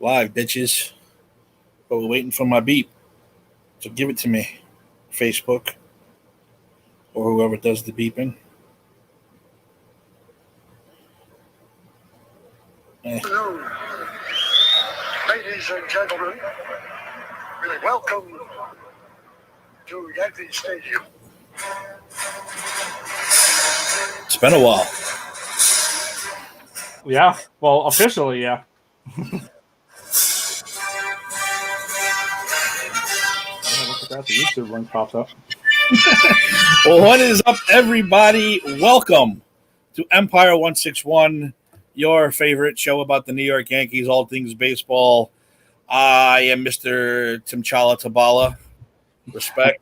Live, bitches. But we're waiting for my beep. So give it to me, Facebook, or whoever does the beeping. Hello, ladies and gentlemen. Welcome to Yankees Stadium. It's been a while. Yeah, well, officially, yeah. Look at that, the YouTube link popped up. Well, what is up, everybody? Welcome to Empire 161, your favorite show about the New York Yankees, all things baseball. I am Mr. Timchala Tabala. Respect.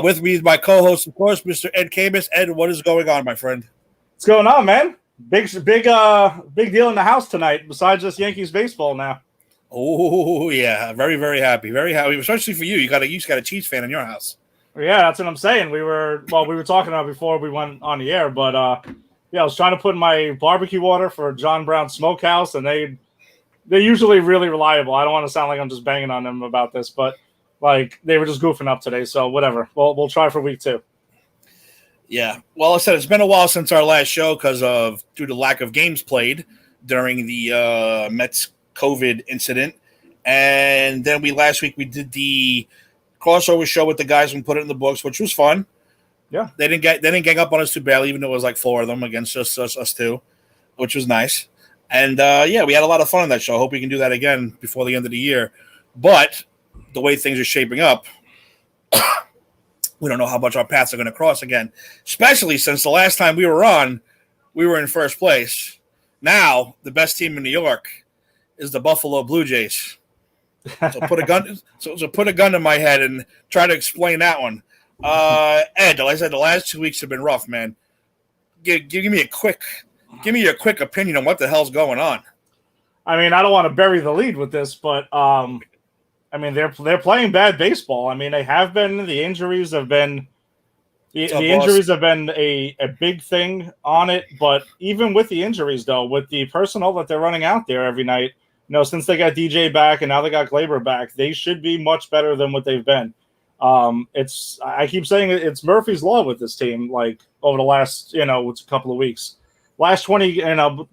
With me is my co-host, of course, Mr. Ed Camus. Ed, what is going on, my friend? What's going on, man? Big deal in the house tonight. Besides just Yankees baseball now. Oh yeah, very very happy, especially for you. You just got a Chiefs fan in your house. Yeah, that's what I'm saying. We were talking about before we went on the air, but yeah, I was trying to put in my barbecue water for John Brown Smokehouse, and they're usually really reliable. I don't want to sound like I'm just banging on them about this, but like they were just goofing up today. So whatever, we'll try for week 2. Yeah, well, I said it's been a while since our last show due to lack of games played during the Mets COVID incident, and then last week we did the crossover show with the guys and put it in the books, which was fun. Yeah, they didn't gang up on us too badly, even though it was like 4 of them against us two, which was nice. And yeah, we had a lot of fun on that show. I hope we can do that again before the end of the year. But the way things are shaping up, we don't know how much our paths are going to cross again, especially since the last time we were on, we were in first place. Now, the best team in New York is the Buffalo Blue Jays. So put a gun to my head and try to explain that one. Ed, like I said, the last 2 weeks have been rough, man. Give me your quick opinion on what the hell's going on. I mean, I don't want to bury the lead with this, but I mean, they're playing bad baseball. I mean, they have been. The injuries have been a big thing on it. But even with the injuries, though, with the personnel that they're running out there every night, since they got DJ back and now they got Glaber back, they should be much better than what they've been. I keep saying it's Murphy's Law with this team. Like over the last, it's a couple of weeks, last 20,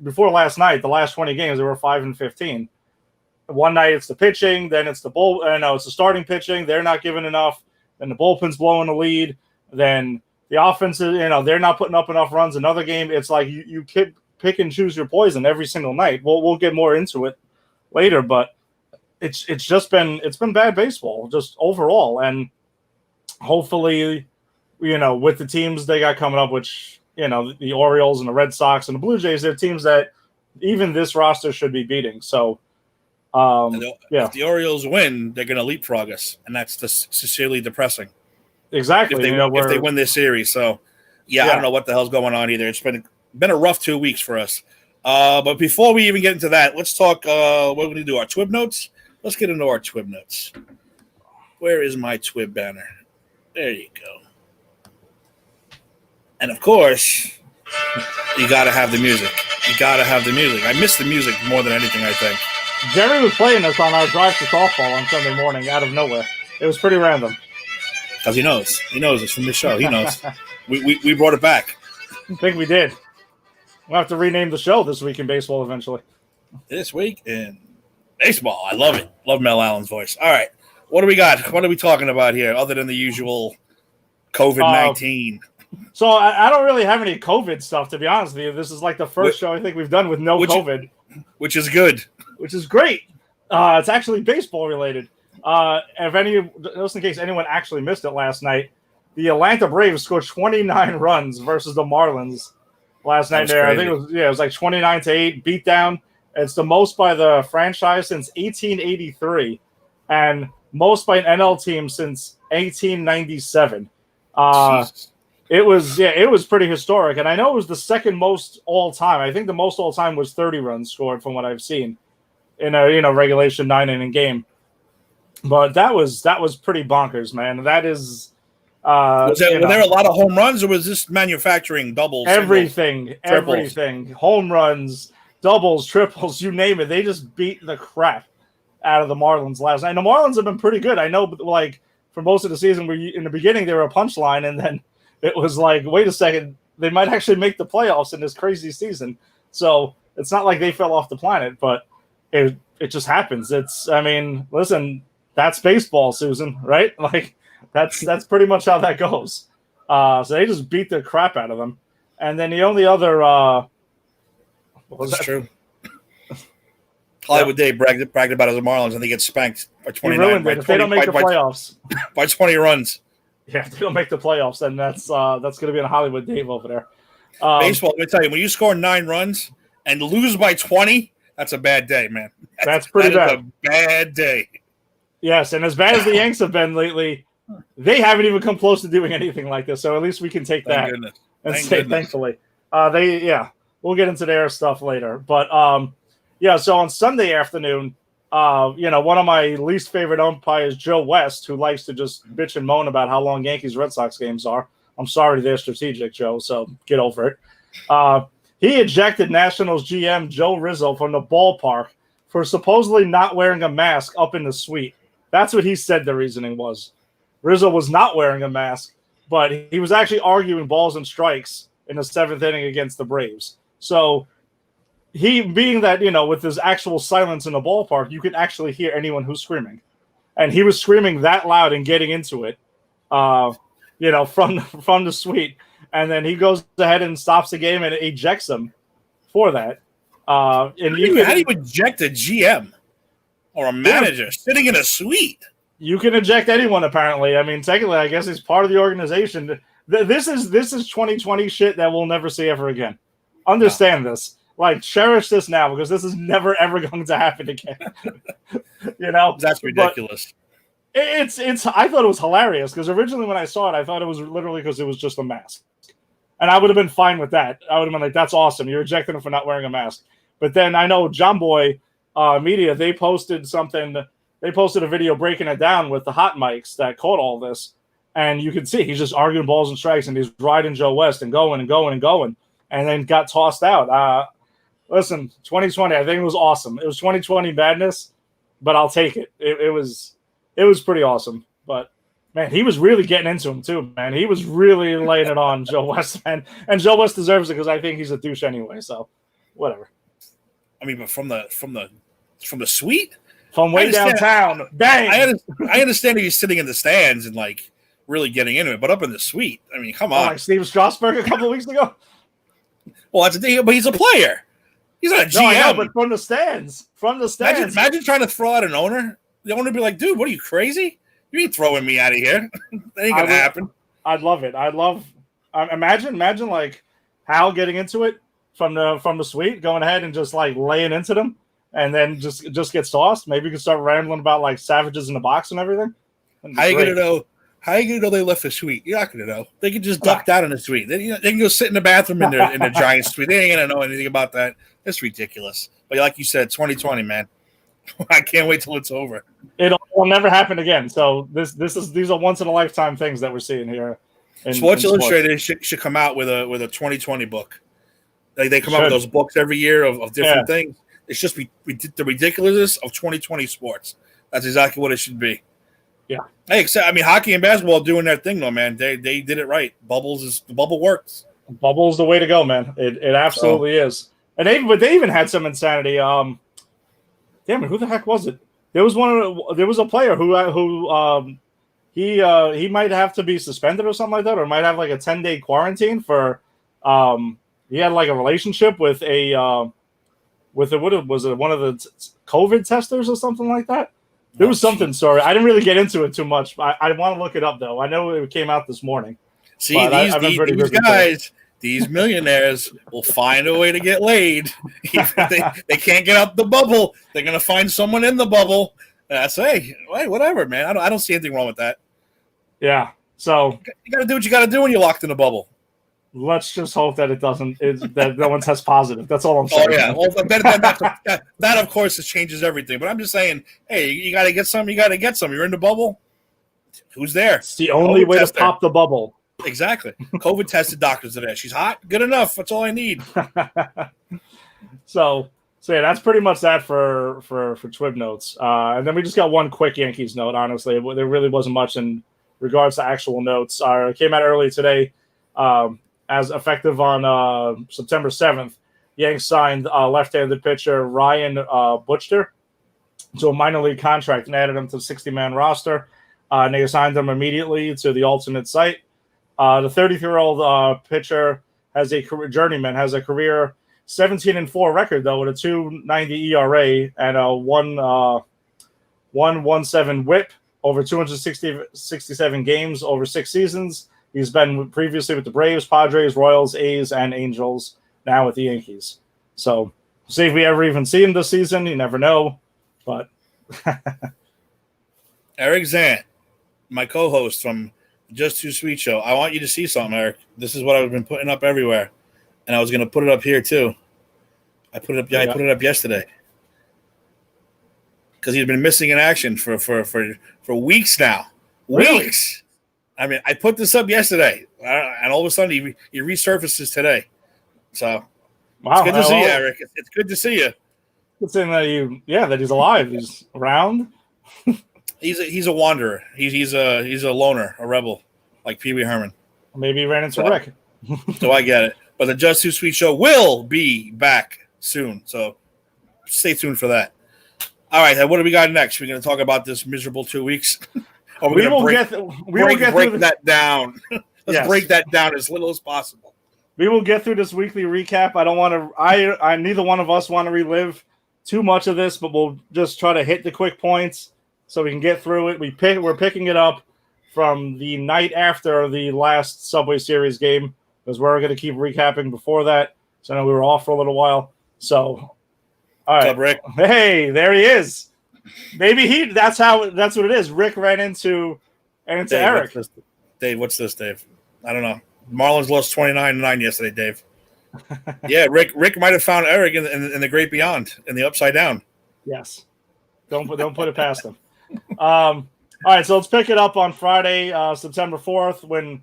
before last night, the last 20 games they were 5-15. One night it's the pitching, then it's it's the starting pitching. They're not giving enough. Then the bullpen's blowing the lead. Then the offense, they're not putting up enough runs. Another game, it's like you pick and choose your poison every single night. We'll get more into it later, but it's been bad baseball just overall. And hopefully, with the teams they got coming up, which the Orioles and the Red Sox and the Blue Jays, they're teams that even this roster should be beating. So. If the Orioles win, they're going to leapfrog us, and that's sincerely depressing. Exactly. If they win this series, so yeah, I don't know what the hell's going on either. It's been a rough 2 weeks for us. But before we even get into that, let's talk. What we're going to do? Our Twib notes. Let's get into our Twib notes. Where is my Twib banner? There you go. And of course, you got to have the music. I miss the music more than anything, I think. Jerry was playing this on our drive to softball on Sunday morning out of nowhere. It was pretty random. Because he knows. He knows it's from the show. He knows. we brought it back. I think we did. We'll have to rename the show This Week in Baseball eventually. This Week in Baseball. I love it. Love Mel Allen's voice. All right. What do we got? What are we talking about here other than the usual COVID-19? So I don't really have any COVID stuff, to be honest with you. This is like the first show I think we've done with no COVID. Which is good. Which is great. It's actually baseball related. Just in case anyone actually missed it last night, the Atlanta Braves scored 29 runs versus the Marlins last night. There, crazy. I think it was like 29-8 beatdown. It's the most by the franchise since 1883, and most by an NL team since 1897. It was pretty historic, and I know it was the second most all time. I think the most all time was 30 runs scored from what I've seen in a regulation 9-inning game. But that was pretty bonkers, man. That is. Were there a lot of home runs, or was this manufacturing doubles? Everything. Home runs, doubles, triples, you name it. They just beat the crap out of the Marlins last night. And the Marlins have been pretty good. I know, like, for most of the season, in the beginning, they were a punchline, and then it was like, wait a second, they might actually make the playoffs in this crazy season. So it's not like they fell off the planet, but it just happens. Listen, that's baseball, Susan, right? Like, that's pretty much how that goes. So they just beat the crap out of them. And then the only other that's true. Hollywood Day bragged about his Marlins, and they get spanked by 29. If they don't make the playoffs by 20 runs. Yeah, if they don't make the playoffs, then that's going to be in Hollywood Dave over there. Baseball, let me tell you, when you score 9 runs and lose by 20, that's a bad day, man. That's pretty bad. A bad day. Yes, and as bad as the Yanks have been lately, they haven't even come close to doing anything like this. So at least we can take that and say thankfully. We'll get into their stuff later. But so on Sunday afternoon, one of my least favorite umpires, Joe West, who likes to just bitch and moan about how long Yankees Red Sox games are. I'm sorry they're strategic, Joe, so get over it. He ejected Nationals GM Joe Rizzo from the ballpark for supposedly not wearing a mask up in the suite. That's what he said the reasoning was. Rizzo was not wearing a mask, but he was actually arguing balls and strikes in the 7th inning against the Braves. So he, being that, with his actual silence in the ballpark, you can actually hear anyone who's screaming. And he was screaming that loud and getting into it, from the suite. And then he goes ahead and stops the game and ejects him for that. How do you eject a GM or a manager sitting in a suite? You can eject anyone, apparently. I mean, technically, I guess he's part of the organization. This is 2020 shit that we'll never see ever again. Understand this. Like, cherish this now, because this is never, ever going to happen again. That's ridiculous. It's. I thought it was hilarious, because originally when I saw it, I thought it was literally because it was just a mask. And I would have been fine with that. I would have been like, that's awesome. You're ejecting him for not wearing a mask. But then I know John Boy Media, they posted something. They posted a video breaking it down with the hot mics that caught all this. And you can see he's just arguing balls and strikes, and he's riding Joe West and going and going and going, and then got tossed out. Listen, 2020, I think it was awesome. It was 2020 madness, but I'll take it. It was pretty awesome. But, man, he was really getting into him too, man. He was really laying it on Joe West, man. And Joe West deserves it because I think he's a douche anyway. So, whatever. I mean, but from the suite, from way downtown, bang. I understand if he's sitting in the stands and like really getting into it, but up in the suite, I mean, come on. Like Steve Strasburg a couple of weeks ago. Well, that's a thing, but he's a player. He's not a GM. No, I know, but from the stands. Imagine trying to throw out an owner. The owner would be like, dude, what are you, crazy? You ain't throwing me out of here. That ain't going to happen. I'd love it. Imagine like Hal getting into it from the suite, going ahead and just like laying into them, and then just gets tossed. Maybe you can start rambling about like savages in the box and everything. How you gonna know? How you gonna know they left the suite? You're not gonna know. They can just duck down in the suite. They can go sit in the bathroom in their giant suite. They ain't gonna know anything about that. It's ridiculous. But like you said, 2020, man. I can't wait till it's over. It will never happen again. So these are once in a lifetime things that we're seeing here. Sports Illustrated should come out with a 2020 book. Like they come out with those books every year of different things. It's just the ridiculousness of 2020 sports. That's exactly what it should be. Yeah. Hey, hockey and basketball doing their thing though, man. They did it right. The bubble works. Bubble's the way to go, man. It absolutely is. And they even had some insanity. Damn it, who the heck was it? There was a player who he might have to be suspended or something like that, or might have like a 10-day quarantine for he had like a relationship with one of the COVID testers or something like that. There was something. Sorry, I didn't really get into it too much. I want to look it up though. I know it came out this morning. See, these guys, these millionaires will find a way to get laid. If they can't get out the bubble, they're gonna find someone in the bubble. Hey, whatever, man. I don't see anything wrong with that. Yeah. So you got to do what you got to do when you're locked in a bubble. Let's just hope that that no one tests positive. That's all I'm saying. Oh yeah, well, that of course changes everything. But I'm just saying, hey, you got to get some. You got to get some. You're in the bubble. Who's there? It's the only way to pop the bubble. Exactly. COVID tested doctors are there. She's hot. Good enough. That's all I need. So yeah, that's pretty much that for Twib notes. And then we just got one quick Yankees note. Honestly, there really wasn't much in regards to actual notes. It came out early today, as effective on September 7th. Yanks signed left-handed pitcher Ryan Butcher to a minor league contract and added him to the 60-man roster. And they assigned him immediately to the alternate site. The 33-year-old pitcher has a journeyman has a career 17-4 record though, with a 2.90 ERA and a 1.17 WHIP over 267 games over 6 seasons. He's been previously with the Braves, Padres, Royals, A's, and Angels. Now with the Yankees. So see if we ever even see him this season. You never know, but Eric Zant, my co-host from Just Too Sweet Show. I want you to see something, Eric. This is what I've been putting up everywhere, and I was going to put it up here too. I put it up. Yeah, I put it up yesterday because he's been missing in action for weeks now. Really? Weeks. I mean, I put this up yesterday, and all of a sudden he resurfaces today. So wow, it's good to see you, Eric. It's good to see you. It's in that he's alive. He's around. He's a wanderer. He's a loner, a rebel, like Pee Wee Herman. Maybe he ran into Rick. So I get it. But the Just Too Sweet Show will be back soon. So stay tuned for that. All right, what do we got next? We're going to talk about this miserable 2 weeks. We will get break that down. Let's break that down as little as possible. We will get through this weekly recap. I don't want to. I neither one of us want to relive too much of this, but we'll just try to hit the quick points so we can get through it. We're picking it up from the night after the last Subway Series game because we're going to keep recapping before that. So I know we were off for a little while. So, all right, what's up, Rick? Hey, there he is. Maybe that's what it is. Rick ran into Dave, Eric. What's this, Dave? I don't know. Marlins lost 29-9 yesterday, Dave. Yeah, Rick might have found Eric in the great beyond, in the upside down. Yes. Don't put it past him. All right, so let's pick it up on Friday, September 4th, when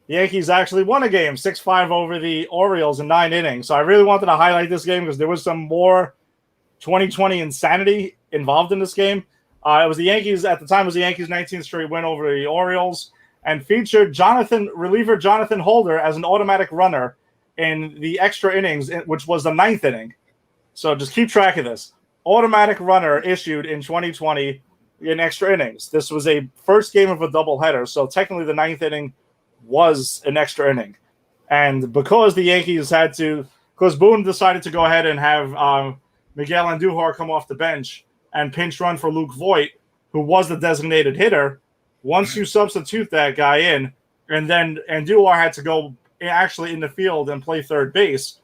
the Yankees actually won a game, 6-5 over the Orioles in 9 innings. So I really wanted to highlight this game because there was some more 2020 insanity involved in this game. It was the Yankees, at the time, it was the Yankees' 19th straight win over the Orioles and featured reliever Jonathan Holder as an automatic runner in the extra innings, which was the 9th inning. So just keep track of this. Automatic runner issued in 2020 in extra innings. This was a first game of a doubleheader, so technically the 9th inning was an extra inning. And because the Yankees because Boone decided to go ahead and have Miguel Andujar come off the bench and pinch run for Luke Voit, who was the designated hitter, once you substitute that guy in, and then Andujar had to go actually in the field and play third base,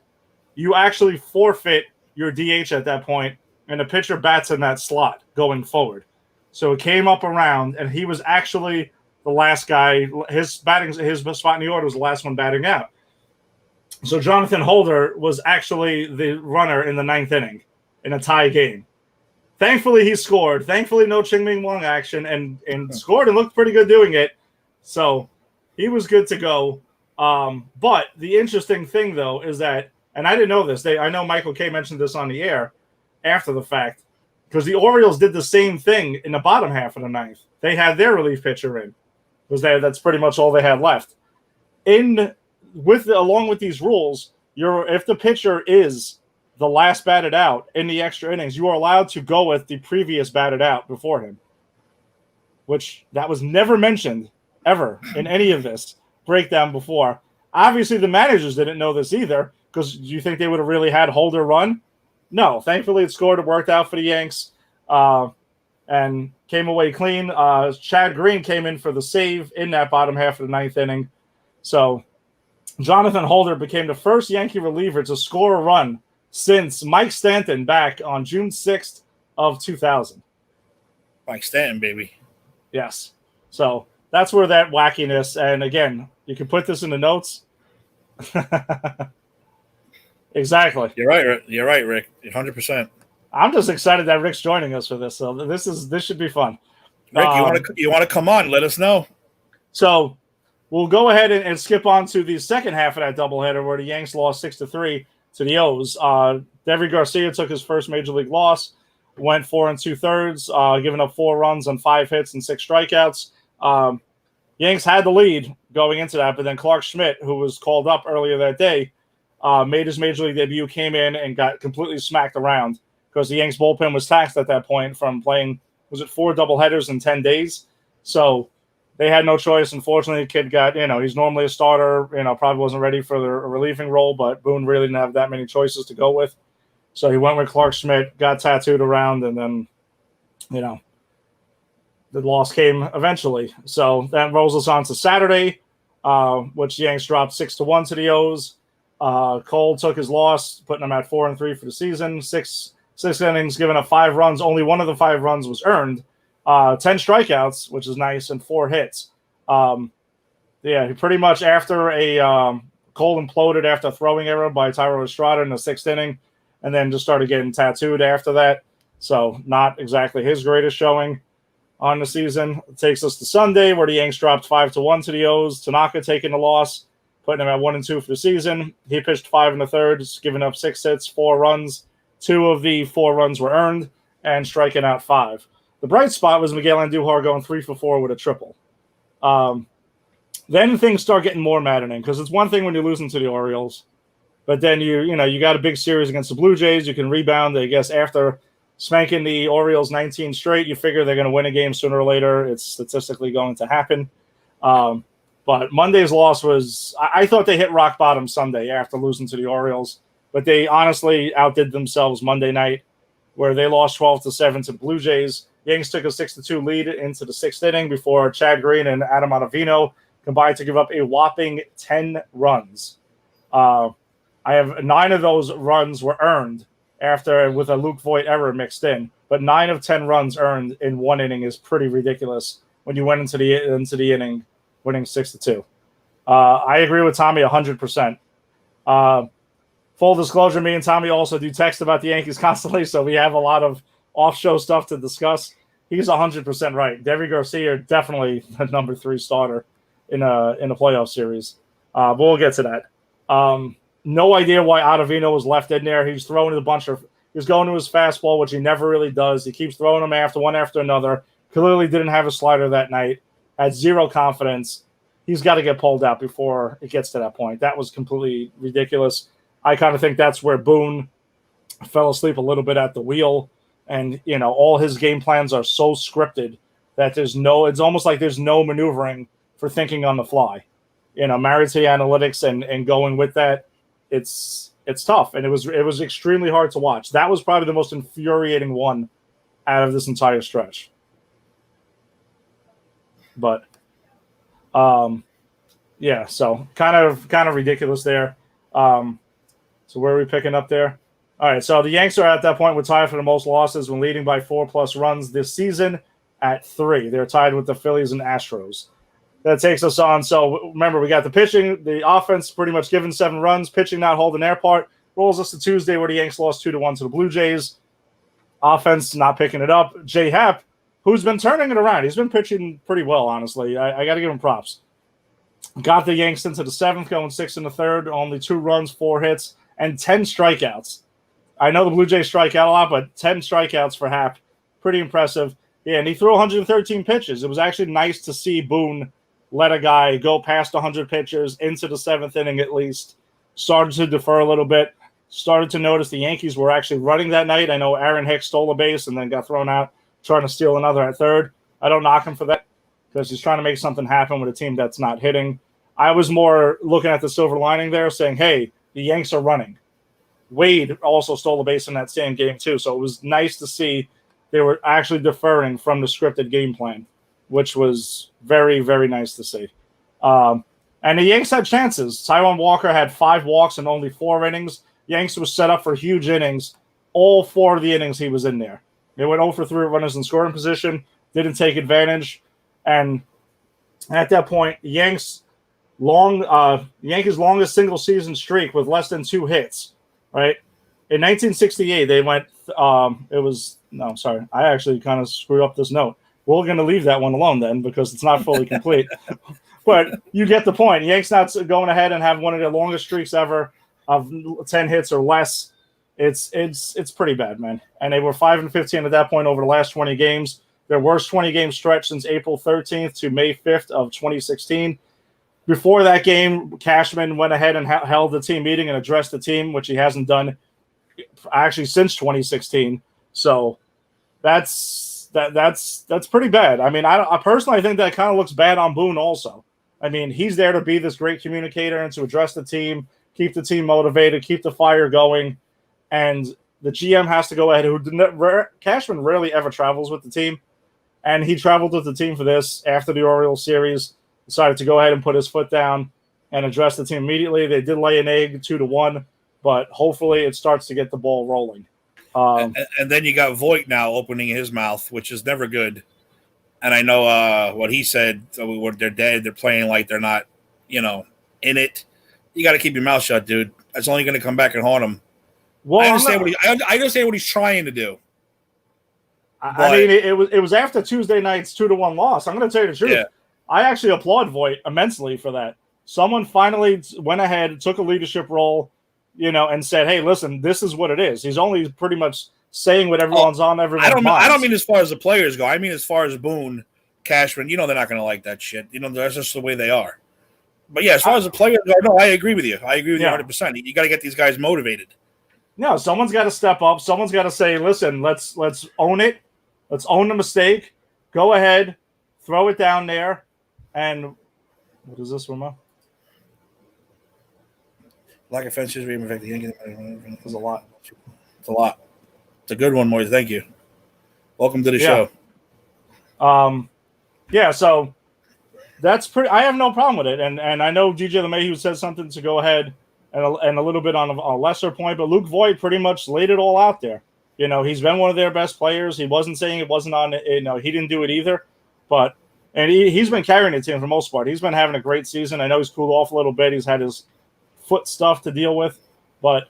you actually forfeit your DH at that point, and the pitcher bats in that slot going forward. So it came up around, and he was actually the last guy. His spot in the order was the last one batting out. So Jonathan Holder was actually the runner in the 9th inning in a tie game. Thankfully, he scored. Thankfully, no Ching Ming Wong action, and scored and looked pretty good doing it. So he was good to go. But the interesting thing, though, is that, and I didn't know this. I know Michael K mentioned this on the air after the fact, because the Orioles did the same thing in the bottom half of the 9th. They had their relief pitcher in. That's pretty much all they had left. Along with these rules, if the pitcher is the last batted out in the extra innings, you are allowed to go with the previous batted out before him, which that was never mentioned ever in any of this breakdown before. Obviously, the managers didn't know this either, because do you think they would have really had Holder run? No. Thankfully, it scored. It worked out for the Yanks and came away clean. Chad Green came in for the save in that bottom half of the 9th inning. So Jonathan Holder became the first Yankee reliever to score a run since Mike Stanton back on June 6th of 2000. Mike Stanton, baby. Yes. So that's where that wackiness, and again, you can put this in the notes. Exactly. You're right, Rick. 100%. I'm just excited that Rick's joining us for this. So this should be fun. Rick, you want to come on? Let us know. So we'll go ahead and skip on to the second half of that doubleheader where the Yanks lost 6-3 to the O's. Deivi Garcia took his first major league loss, went 4 2/3, giving up 4 runs on 5 hits and 6 strikeouts. Yanks had the lead going into that, but then Clark Schmidt, who was called up earlier that day, made his major league debut, came in and got completely smacked around because the Yanks bullpen was taxed at that point from playing, was it 4 doubleheaders in 10 days? So they had no choice. Unfortunately, the kid got, he's normally a starter, probably wasn't ready for the relieving role, but Boone really didn't have that many choices to go with. So he went with Clark Schmidt, got tattooed around, and then, the loss came eventually. So that rolls us on to Saturday, which the Yanks dropped 6-1 to the O's. Cole took his loss, putting him at 4-3 for the season. Six innings, giving up 5 runs. Only one of the 5 runs was earned. 10 strikeouts, which is nice, and 4 hits. He pretty much after Cole imploded after a throwing error by Thairo Estrada in the 6th inning, and then just started getting tattooed after that. So not exactly his greatest showing on the season. It takes us to Sunday, where the Yanks dropped 5-1 to the O's. Tanaka taking the loss, putting him at 1-2 for the season. He pitched 5 1/3, giving up 6 hits, 4 runs. 2 of the 4 runs were earned, and striking out 5. The bright spot was Miguel Andujar going 3 for 4 with a triple. Then things start getting more maddening, because it's one thing when you're losing to the Orioles, but then you got a big series against the Blue Jays. You can rebound. I guess after spanking the Orioles 19 straight, you figure they're going to win a game sooner or later. It's statistically going to happen. But Monday's loss was, I thought they hit rock bottom Sunday after losing to the Orioles, but they honestly outdid themselves Monday night, where they lost 12-7 to the Blue Jays. Yanks took a 6-2 lead into the 6th inning before Chad Green and Adam Ottavino combined to give up a whopping 10 runs. I have 9 of those runs were earned with a Luke Voigt error mixed in, but 9 of 10 runs earned in 1 inning is pretty ridiculous when you went into the inning winning 6-2. I agree with Tommy 100%. Full disclosure, me and Tommy also do text about the Yankees constantly, so we have a lot of off-show stuff to discuss. He's 100% right. Deivi Garcia definitely the number 3 starter in a playoff series. But we'll get to that. No idea why Ottavino was left in there. He's throwing he's going to his fastball, which he never really does. He keeps throwing them one after another. Clearly didn't have a slider that night. Had 0 confidence. He's got to get pulled out before it gets to that point. That was completely ridiculous. I kind of think that's where Boone fell asleep a little bit at the wheel. And, all his game plans are so scripted that it's almost like there's no maneuvering for thinking on the fly. Married to the analytics and going with that, it's tough. And it was extremely hard to watch. That was probably the most infuriating one out of this entire stretch. But, so kind of ridiculous there. So where are we picking up there? All right, so the Yanks are at that point with tied for the most losses when leading by 4+ runs this season at 3. They're tied with the Phillies and Astros. That takes us on. So remember, we got the pitching, the offense pretty much given 7 runs, pitching not holding their part. Rolls us to Tuesday, where the Yanks lost 2-1 to the Blue Jays. Offense not picking it up. Jay Happ, who's been turning it around. He's been pitching pretty well, honestly. I got to give him props. Got the Yanks into the 7th, going 6 1/3, only 2 runs, 4 hits, and 10 strikeouts. I know the Blue Jays strike out a lot, but 10 strikeouts for Happ. Pretty impressive. Yeah, and he threw 113 pitches. It was actually nice to see Boone let a guy go past 100 pitches into the 7th inning at least. Started to defer a little bit. Started to notice the Yankees were actually running that night. I know Aaron Hicks stole a base and then got thrown out trying to steal another at 3rd. I don't knock him for that because he's trying to make something happen with a team that's not hitting. I was more looking at the silver lining there, saying, hey, the Yanks are running. Wade also stole a base in that same game too, so it was nice to see they were actually deferring from the scripted game plan, which was very, very nice to see. And the Yanks had chances. Taijuan Walker had 5 walks in only 4 innings. Yanks was set up for huge innings. All 4 of the innings he was in there. They went 0 for 3 runners in scoring position, didn't take advantage, and at that point, Yankees' longest single season streak with less than 2 hits. Right, in 1968, they went. I actually kind of screwed up this note. We're going to leave that one alone then because it's not fully complete. But you get the point. Yanks not going ahead and have one of their longest streaks ever of 10 hits or less. it's pretty bad, man. And they were 5-15 at that point over the last 20 games. Their worst 20-game stretch since April 13th to May 5th of 2016. Before that game, Cashman went ahead and held the team meeting and addressed the team, which he hasn't done actually since 2016. So that's pretty bad. I mean, I personally think that kind of looks bad on Boone also. I mean, he's there to be this great communicator and to address the team, keep the team motivated, keep the fire going, and the GM has to go ahead. Cashman rarely ever travels with the team, and he traveled with the team for this after the Orioles series. Decided to go ahead and put his foot down and address the team immediately. They did lay an egg 2-1, but hopefully it starts to get the ball rolling. And then you got Voigt now opening his mouth, which is never good. And I know what he said. They're dead. They're playing like they're not, in it. You got to keep your mouth shut, dude. That's only going to come back and haunt him. Well, I understand what he's trying to do. I mean, it was after Tuesday night's 2-1 loss. I'm going to tell you the truth. Yeah. I actually applaud Voigt immensely for that. Someone finally went ahead, took a leadership role, and said, "Hey, listen, this is what it is." He's only pretty much saying what everyone's on everyone's mind. I don't mean as far as the players go. I mean as far as Boone, Cashman. They're not going to like that shit. That's just the way they are. But yeah, as far as the players go, no, I agree with you. I agree with you 100%. You got to get these guys motivated. No, someone's got to step up. Someone's got to say, "Listen, let's own it. Let's own the mistake. Go ahead, throw it down there." And what is this, Roma? Lack of fences, we affect the Yankees. There's a lot. It's a lot. It's a good one, Moise. Thank you. Welcome to the show. So that's pretty. I have no problem with it, and I know DJ LeMahieu said something to go ahead and a little bit on a lesser point, but Luke Voigt pretty much laid it all out there. He's been one of their best players. He wasn't saying it wasn't on. He didn't do it either, but. And he's been carrying the team for the most part. He's been having a great season. I know he's cooled off a little bit. He's had his foot stuff to deal with, but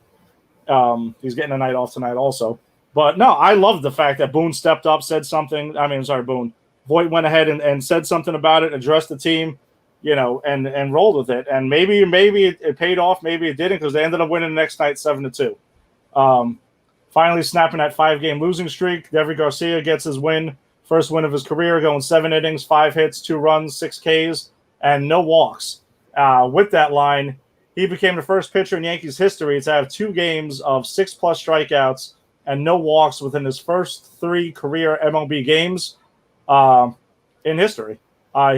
he's getting a night off tonight also. But no, I love the fact that Boone stepped up, said something. Boone. Voigt went ahead and said something about it, addressed the team, and rolled with it. And maybe it paid off, maybe it didn't, because they ended up winning the next night 7-2. Finally snapping that 5-game losing streak. Devry Garcia gets his win. First win of his career, going 7 innings, 5 hits, 2 runs, 6 Ks, and no walks. With that line, he became the first pitcher in Yankees history to have 2 games of 6+ strikeouts and no walks within his first 3 career MLB games in history.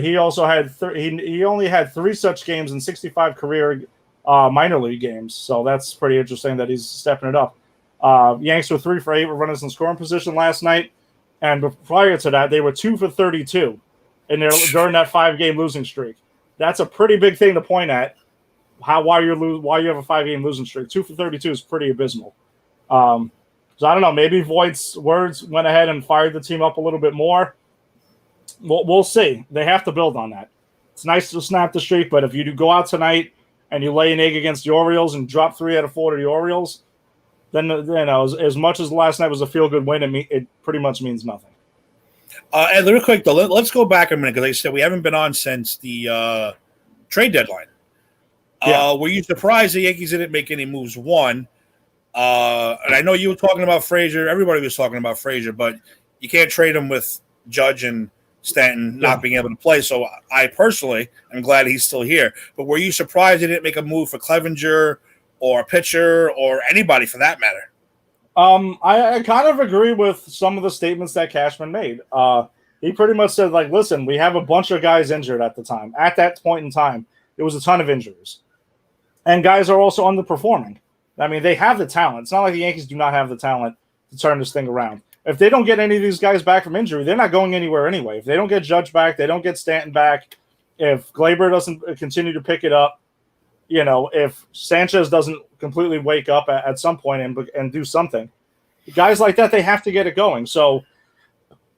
He also had he only had 3 such games in 65 career minor league games. So that's pretty interesting that he's stepping it up. Yanks were 3 for 8 with runners in scoring position last night. And prior to that, they were 2 for 32 during that 5-game losing streak. That's a pretty big thing to point at. Why you have a 5-game losing streak? 2 for 32 is pretty abysmal. So I don't know. Maybe Voigt's words went ahead and fired the team up a little bit more. We'll see. They have to build on that. It's nice to snap the streak, but if you do go out tonight and you lay an egg against the Orioles and drop 3 out of 4 to the Orioles, then as much as last night was a feel-good win, it pretty much means nothing. And real quick, though, let's go back a minute, because like I said, we haven't been on since the trade deadline. Were you surprised the Yankees didn't make any moves? One, and I know you were talking about Frazier. Everybody was talking about Frazier, but you can't trade him with Judge and Stanton not being able to play. So I personally am glad he's still here. But were you surprised they didn't make a move for Clevenger or a pitcher or anybody for that matter? I kind of agree with some of the statements that Cashman made. He pretty much said, listen, we have a bunch of guys injured at the time. At that point in time, there was a ton of injuries. And guys are also underperforming. I mean, they have the talent. It's not like the Yankees do not have the talent to turn this thing around. If they don't get any of these guys back from injury, they're not going anywhere anyway. If they don't get Judge back, they don't get Stanton back. If Gleyber doesn't continue to pick it up, if Sanchez doesn't completely wake up at some point and do something, guys like that, they have to get it going. So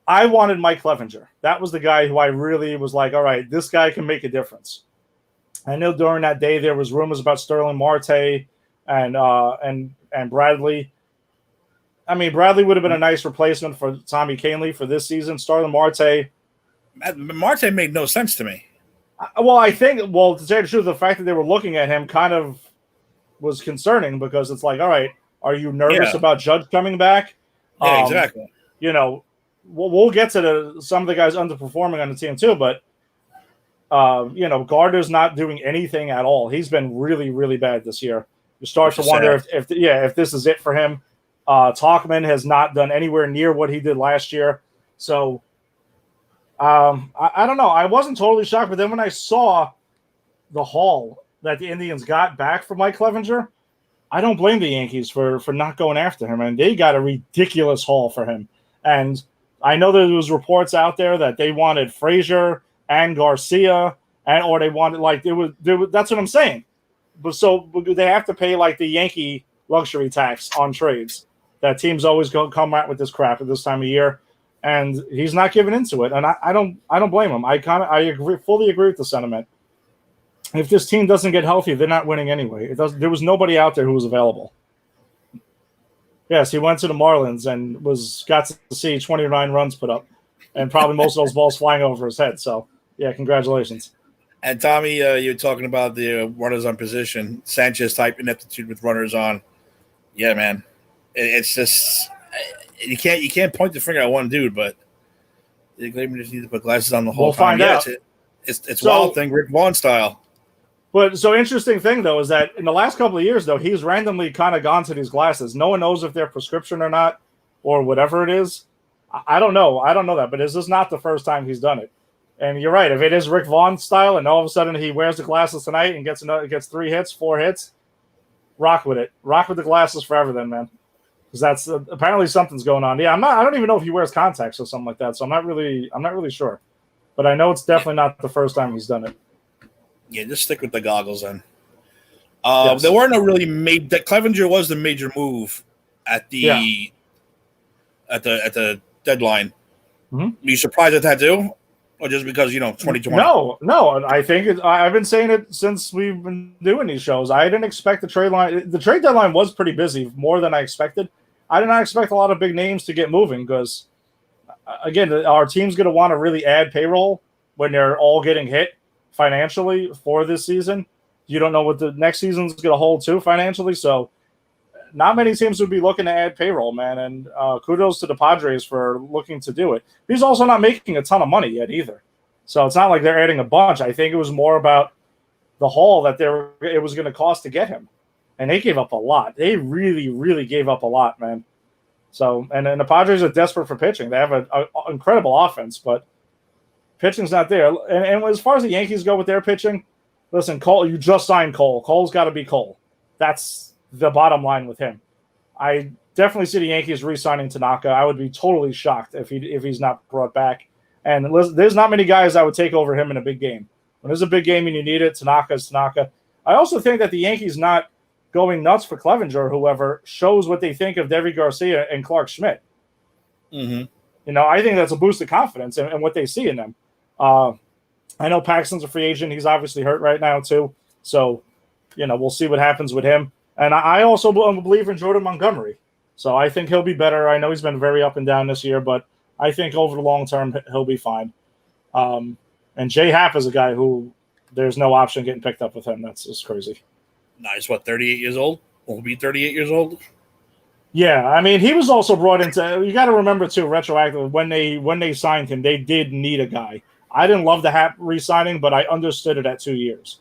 I wanted Mike Clevenger. That was the guy who I really was like, all right, this guy can make a difference. I know during that day there was rumors about Sterling Marte and Bradley. I mean, Bradley would have been a nice replacement for Tommy Kahnle for this season. Sterling Marte made no sense to me. I think, to tell you the truth, the fact that they were looking at him kind of was concerning, because it's like, all right, Are you nervous Yeah. about Judge coming back? Yeah, exactly. You know, we'll get to some of the guys underperforming on the team too, but you know, Gardner's not doing anything at all. He's been really, really bad this year. You start to wonder if this is it for him. Talkman has not done anywhere near what he did last year. So I don't know. I wasn't totally shocked, but then when I saw the haul that the Indians got back for Mike Clevenger, I don't blame the Yankees for not going after him. And they got a ridiculous haul for him. And I know there was reports out there that they wanted Frazier and Garcia, or they wanted that's what I'm saying. But so they have to pay like the Yankee luxury tax on trades. That teams always come out with this crap at this time of year, and he's not giving into it. And I don't blame him. I fully agree with the sentiment. If this team doesn't get healthy, they're not winning anyway. There was nobody out there who was available. Yes, he went to the Marlins and got to see 29 runs put up, and probably most of those balls flying over his head. So, yeah, congratulations. And Tommy, you're talking about the runners on position, Sanchez type ineptitude with runners on. Yeah, man, it's just you can't point the finger at one dude, but they just need to put glasses on the whole time. We'll find out. It's Wild Thing, Rick Vaughn style. But so interesting thing though is that in the last couple of years though, he's randomly kind of gone to these glasses. No one knows if they're prescription or not, or whatever it is. I don't know. I don't know that, but this is not the first time he's done it. And you're right. If it is Rick Vaughn style, and all of a sudden he wears the glasses tonight and gets 3 hits, 4 hits, rock with it. Rock with the glasses forever, then, man. Because that's apparently something's going on. Yeah, I don't even know if he wears contacts or something like that. So I'm not really sure. But I know it's definitely not the first time he's done it. Yeah, just stick with the goggles then. Yes. There weren't that Clevenger was the major move at the deadline. Mm-hmm. Are you surprised at that too, or just because 2020? No. I think I've been saying it since we've been doing these shows. I didn't expect the trade line. The trade deadline was pretty busy, more than I expected. I did not expect a lot of big names to get moving because, again, our team's going to want to really add payroll when they're all getting hit financially for this season. You don't know what the next season's going to hold too financially, so not many teams would be looking to add payroll, man. And kudos to the Padres for looking to do it. He's also not making a ton of money yet either, so it's not like they're adding a bunch. I think it was more about the haul that it was going to cost to get him, and they gave up a lot. They really, really gave up a lot, man. So, and the Padres are desperate for pitching. They have an incredible offense, but pitching's not there. And as far as the Yankees go with their pitching, listen, Cole, you just signed Cole. Cole's got to be Cole. That's the bottom line with him. I definitely see the Yankees re-signing Tanaka. I would be totally shocked if he's not brought back. And there's not many guys I would take over him in a big game. When there's a big game and you need it, Tanaka's Tanaka. I also think that the Yankees not going nuts for Clevenger or whoever shows what they think of Deivi Garcia and Clark Schmidt. Mm-hmm. I think that's a boost of confidence in what they see in them. I know Paxton's a free agent. He's obviously hurt right now too. So, we'll see what happens with him. And I also believe in Jordan Montgomery. So I think he'll be better. I know he's been very up and down this year, but I think over the long term, he'll be fine. And Jay Happ is a guy who there's no option getting picked up with him. That's just crazy. Nice. What, 38 years old? Will be 38 years old? Yeah, I mean, he was also brought into. You got to remember too, retroactively when they signed him, they did need a guy. I didn't love the Happ re-signing, but I understood it at 2 years.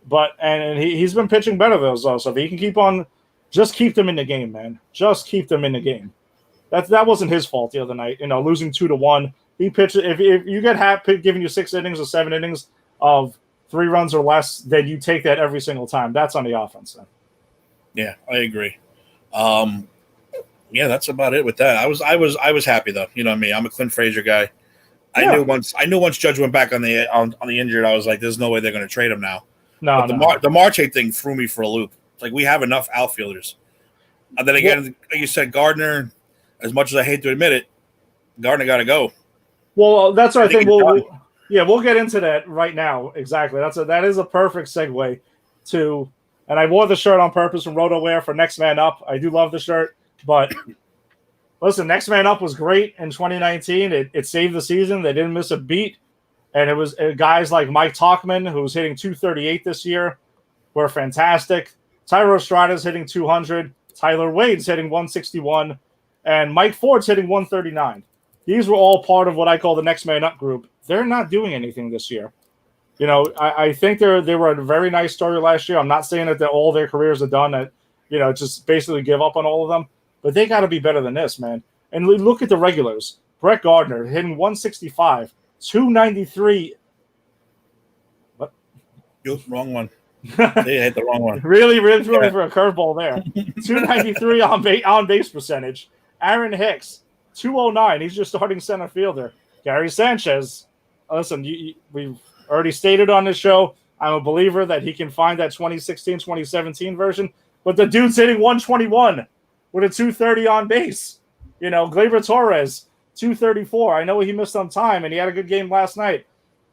But he's been pitching better those though. So if he can keep on, just keep them in the game, man. Just keep them in the game. That wasn't his fault the other night. Losing 2-1. He pitched. If you get Happ giving you 6 innings or 7 innings of 3 runs or less, then you take that every single time. That's on the offense then. Yeah, I agree. Yeah, that's about it with that. I was happy though. You know what I mean? I'm a Clint Frazier guy. Yeah. I knew once Judge went back on the injured, I was like, there's no way they're going to trade him now. No, but the Marche thing threw me for a loop. It's like we have enough outfielders. And then again, like you said, Gardner, as much as I hate to admit it, Gardner got to go. Well, that's what I think. We'll get into that right now. Exactly. That is a perfect segue to. And I wore the shirt on purpose from RotoWare for Next Man Up. I do love the shirt, but listen, Next Man Up was great in 2019. It saved the season. They didn't miss a beat. And it was guys like Mike Talkman, who's hitting 238 this year, were fantastic. Tyro Estrada's hitting 200. Tyler Wade's hitting 161, and Mike Ford's hitting 139. These were all part of what I call the next man up group. They're not doing anything this year. You know, I think they were a very nice story last year. I'm not saying that all their careers are done, that, you know, just basically give up on all of them. But they got to be better than this, man. And look at the regulars. Brett Gardner hitting 165, 293. What? Wrong one. They hit the wrong one. Really threw me for a curveball there. 293 on base percentage. Aaron Hicks, 209. He's your starting center fielder. Gary Sanchez. Listen, we've already stated on this show, I'm a believer that he can find that 2016, 2017 version. But the dude's hitting 121 with a 230 on base. You know, Gleyber Torres, 234. I know he missed some time, and he had a good game last night.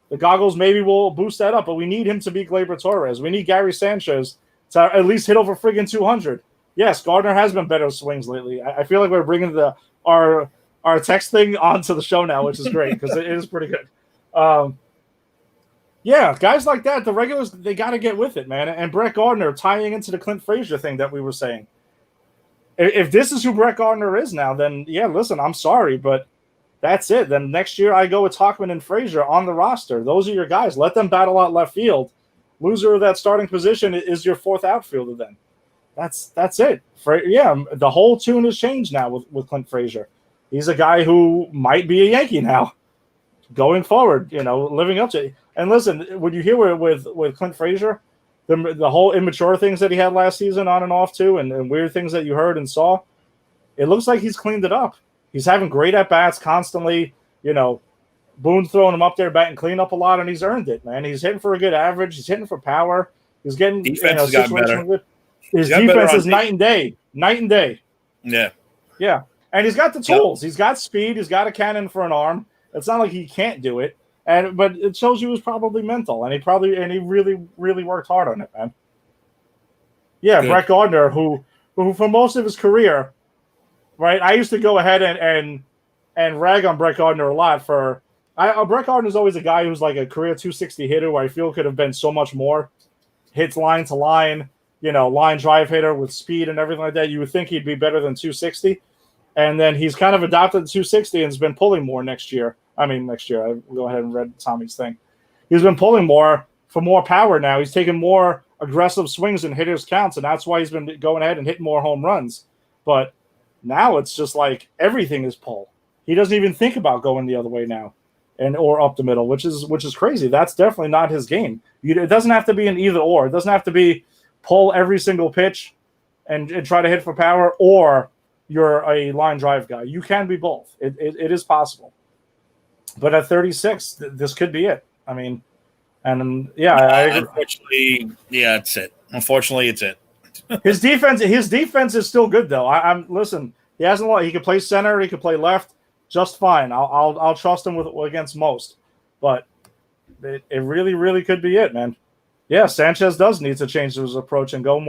The goggles maybe will boost that up, but we need him to be Gleyber Torres. We need Gary Sanchez to at least hit over friggin' 200. Yes, Gardner has been better swings lately. I feel like we're bringing our text thing onto the show now, which is great because it is pretty good. Yeah, guys like that, the regulars, they got to get with it, man. And Brett Gardner tying into the Clint Frazier thing that we were saying. If this is who Brett Gardner is now, then, yeah, listen, I'm sorry, but that's it. Then next year I go with Tauchman and Frazier on the roster. Those are your guys. Let them battle out left field. Loser of that starting position is your fourth outfielder then. That's it. The whole tune has changed now with Clint Frazier. He's a guy who might be a Yankee now going forward, you know, living up to it. And listen, when you hear with Clint Frazier, the whole immature things that he had last season on and off too, and weird things that you heard and saw, it looks like he's cleaned it up. He's having great at-bats constantly. You know, Boone's throwing him up there batting cleanup a lot, and he's earned it, man. He's hitting for a good average. He's hitting for power. He's getting defense has gotten better. His defense is night and day. Night and day. Yeah. Yeah. And he's got the tools. He's got speed. He's got a cannon for an arm. It's not like he can't do it. But it shows you it was probably mental, and he really, really worked hard on it, man. Yeah, good. Brett Gardner, who for most of his career, right? I used to go ahead and rag on Brett Gardner a lot for. Brett Gardner is always a guy who's like a career 260 hitter, where I feel could have been so much more. Hits line to line, you know, line drive hitter with speed and everything like that. You would think he'd be better than 260, and then he's kind of adopted the 260 and has been pulling more next year. I go ahead and read Tommy's thing. He's been pulling more for more power now. He's taking more aggressive swings and hitters counts, and that's why he's been going ahead and hitting more home runs. But now it's just like everything is pull. He doesn't even think about going the other way now, or up the middle, which is crazy. That's definitely not his game. It doesn't have to be an either or. It doesn't have to be pull every single pitch and try to hit for power, or you're a line drive guy. You can be both. It is possible. But at 36, this could be it. I mean, and yeah, I agree. Unfortunately, it's it. His defense is still good though. Listen. He hasn't lost. He could play center. He could play left, just fine. I'll trust him against most. But it really, really could be it, man. Yeah, Sanchez does need to change his approach and go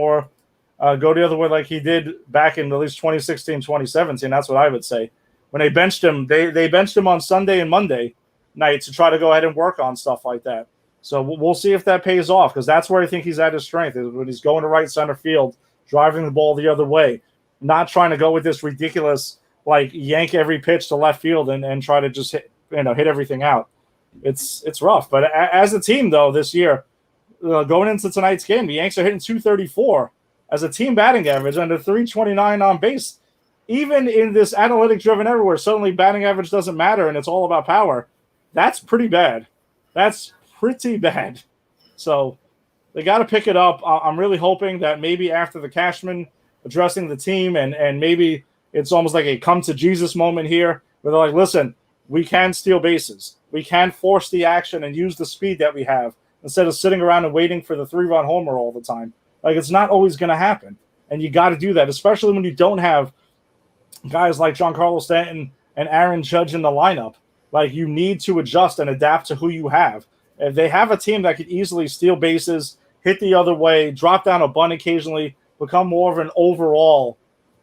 the other way like he did back in at least 2016, 2017. That's what I would say. When they benched him, they benched him on Sunday and Monday night to try to go ahead and work on stuff like that. So we'll see if that pays off, because that's where I think he's at his strength, is when he's going to right center field, driving the ball the other way, not trying to go with this ridiculous, like, yank every pitch to left field and try to just hit everything out. It's rough. But as a team, though, this year, going into tonight's game, the Yanks are hitting 234 as a team batting average under 329 on base. Even in this analytic-driven era where suddenly batting average doesn't matter and it's all about power, that's pretty bad. That's pretty bad. So they got to pick it up. I'm really hoping that maybe after the Cashman addressing the team and maybe it's almost like a come-to-Jesus moment here where they're like, listen, we can steal bases. We can force the action and use the speed that we have instead of sitting around and waiting for the 3-run homer all the time. Like, it's not always going to happen. And you got to do that, especially when you don't have guys like Giancarlo Stanton and Aaron Judge in the lineup. Like, you need to adjust and adapt to who you have. If they have a team that could easily steal bases, hit the other way, drop down a bunt occasionally, become more of an overall,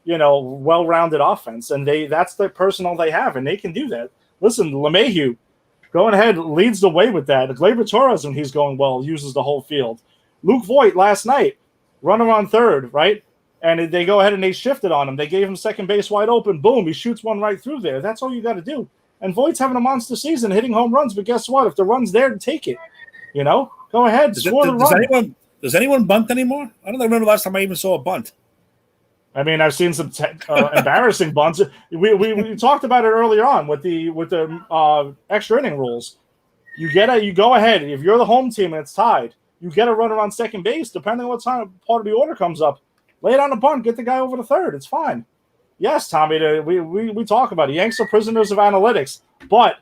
well-rounded offense, and that's the personnel they have, and they can do that. Listen, LeMahieu, going ahead, leads the way with that. Gleyber Torres, when he's going well, uses the whole field. Luke Voigt last night, runner on third, right? and they go ahead and they shifted on him. They gave him second base wide open. Boom, he shoots one right through there. That's all you got to do. And Voigt's having a monster season, hitting home runs. But guess what? If the run's there, take it. Go ahead, score the run. Does anyone bunt anymore? I don't remember the last time I even saw a bunt. I mean, I've seen some embarrassing bunts. We talked about it earlier on with the extra inning rules. You go ahead. If you're the home team and it's tied, you get a runner on second base. Depending on what time part of the order comes up, lay it on a bunt. Get the guy over to third. It's fine. Yes, Tommy. We talk about it. Yanks are prisoners of analytics, but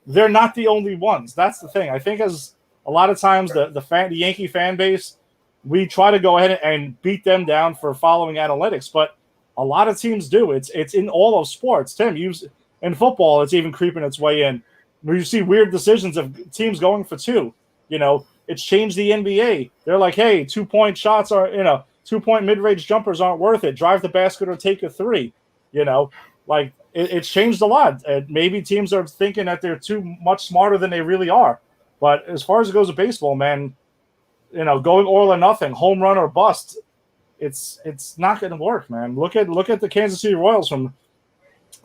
they're not the only ones. That's the thing. I think as a lot of times the Yankee fan base, we try to go ahead and beat them down for following analytics, but a lot of teams do. It's in all of sports. Tim, in football, it's even creeping its way in. Where you see weird decisions of teams going for two. It's changed the NBA. They're like, hey, 2-point shots are 2-point mid-range jumpers aren't worth it. Drive the basket or take a three. It's changed a lot. And maybe teams are thinking that they're too much smarter than they really are. But as far as it goes with baseball, man, going all or nothing, home run or bust, it's not going to work, man. Look at the Kansas City Royals from